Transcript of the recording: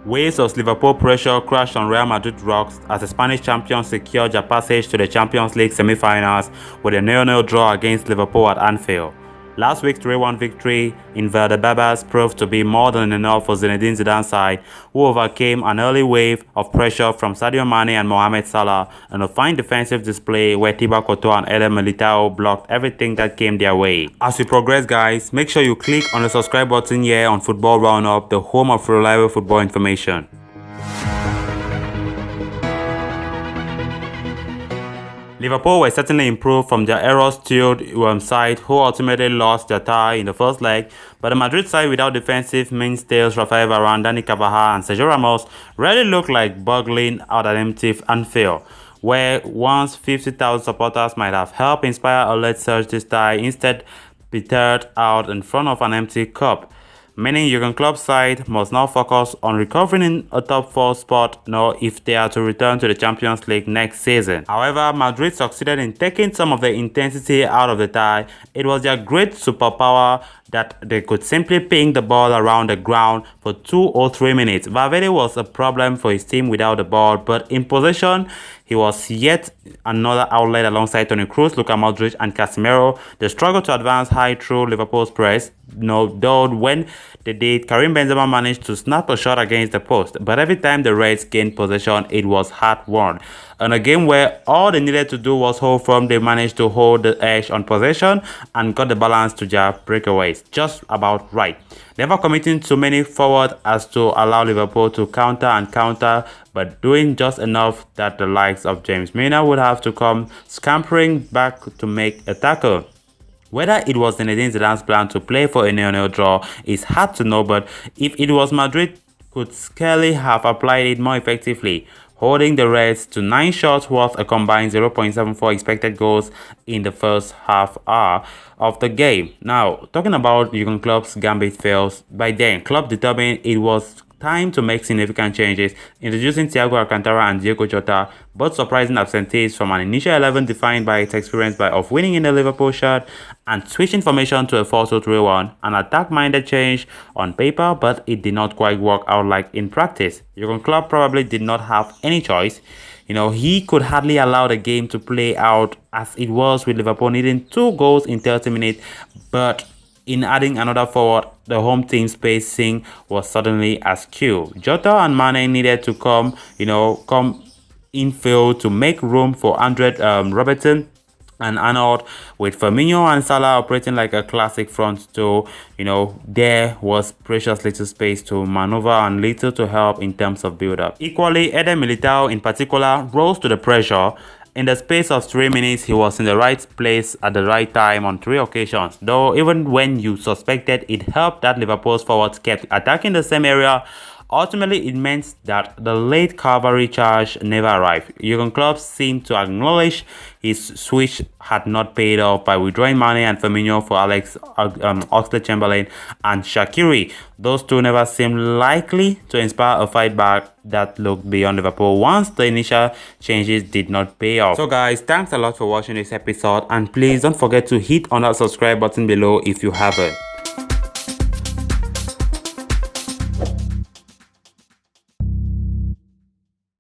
Waves of Liverpool pressure crashed on Real Madrid rocks as the Spanish champions secured their passage to the Champions League semi-finals with a 0-0 draw against Liverpool at Anfield. Last week's 3-1 victory in Valdebebas proved to be more than enough for Zinedine Zidane's side, who overcame an early wave of pressure from Sadio Mane and Mohamed Salah in a fine defensive display where Courtois and Eder Militao blocked everything that came their way. As we progress, guys, make sure you click on the subscribe button here on Football Roundup, the home of reliable football information. Liverpool were certainly improved from their error-stilled side who ultimately lost their tie in the first leg, but the Madrid side without defensive mainstays Rafael Varane, Dani Carvajal and Sergio Ramos really looked like burgling out an empty Anfield, where once 50,000 supporters might have helped inspire a late surge this tie instead petered out in front of an empty cup. Meaning Jurgen Klopp's side must now focus on recovering in a top 4 spot now if they are to return to the Champions League next season. However, Madrid succeeded in taking some of the intensity out of the tie. It was their great superpower that they could simply ping the ball around the ground for 2 or 3 minutes. Valverde was a problem for his team without the ball, but in possession, he was yet another outlet alongside Toni Kroos, Luka Modric and Casemiro. They struggled to advance high through Liverpool's press, though when they did, Karim Benzema managed to snap a shot against the post, but every time the Reds gained possession, it was hard-won. In a game where all they needed to do was hold firm, they managed to hold the edge on possession and got the balance to their breakaways just about right. Never committing too many forward as to allow Liverpool to counter, but doing just enough that the likes of James Milner would have to come scampering back to make a tackle. Whether it was Zinedine Zidane's plan to play for a 0-0 draw is hard to know, but if it was, Madrid could scarcely have applied it more effectively, holding the Reds to 9 shots worth a combined 0.74 expected goals in the first half hour of the game. Now, talking about Jurgen Klopp's gambit fails, by then Klopp determined it was time to make significant changes, introducing Thiago Alcantara and Diogo Jota, both surprising absentees from an initial 11 defined by its experience of winning in the Liverpool shirt, and switching formation to a 4-2-3-1, an attack-minded change on paper, but it did not quite work out like in practice. Jurgen Klopp probably did not have any choice. He could hardly allow the game to play out as it was, with Liverpool needing 2 goals in 30 minutes, but in adding another forward, the home team's pacing was suddenly askew. Jota and Mane needed to come infield to make room for Andre Robertson and Arnold, with Firmino and Salah operating like a classic front two. There was precious little space to maneuver and little to help in terms of build-up. Equally, Eder Militao in particular rose to the pressure. In the space of 3 minutes, he was in the right place at the right time on 3 occasions, though even when you suspected it helped that Liverpool's forwards kept attacking the same area. Ultimately, it meant that the late cavalry charge never arrived. Jurgen Klopp seemed to acknowledge his switch had not paid off by withdrawing Mane and Firmino for Alex Oxlade-Chamberlain and Shaqiri. Those two never seemed likely to inspire a fight back that looked beyond Liverpool once the initial changes did not pay off. So guys, thanks a lot for watching this episode, and please don't forget to hit on that subscribe button below if you haven't.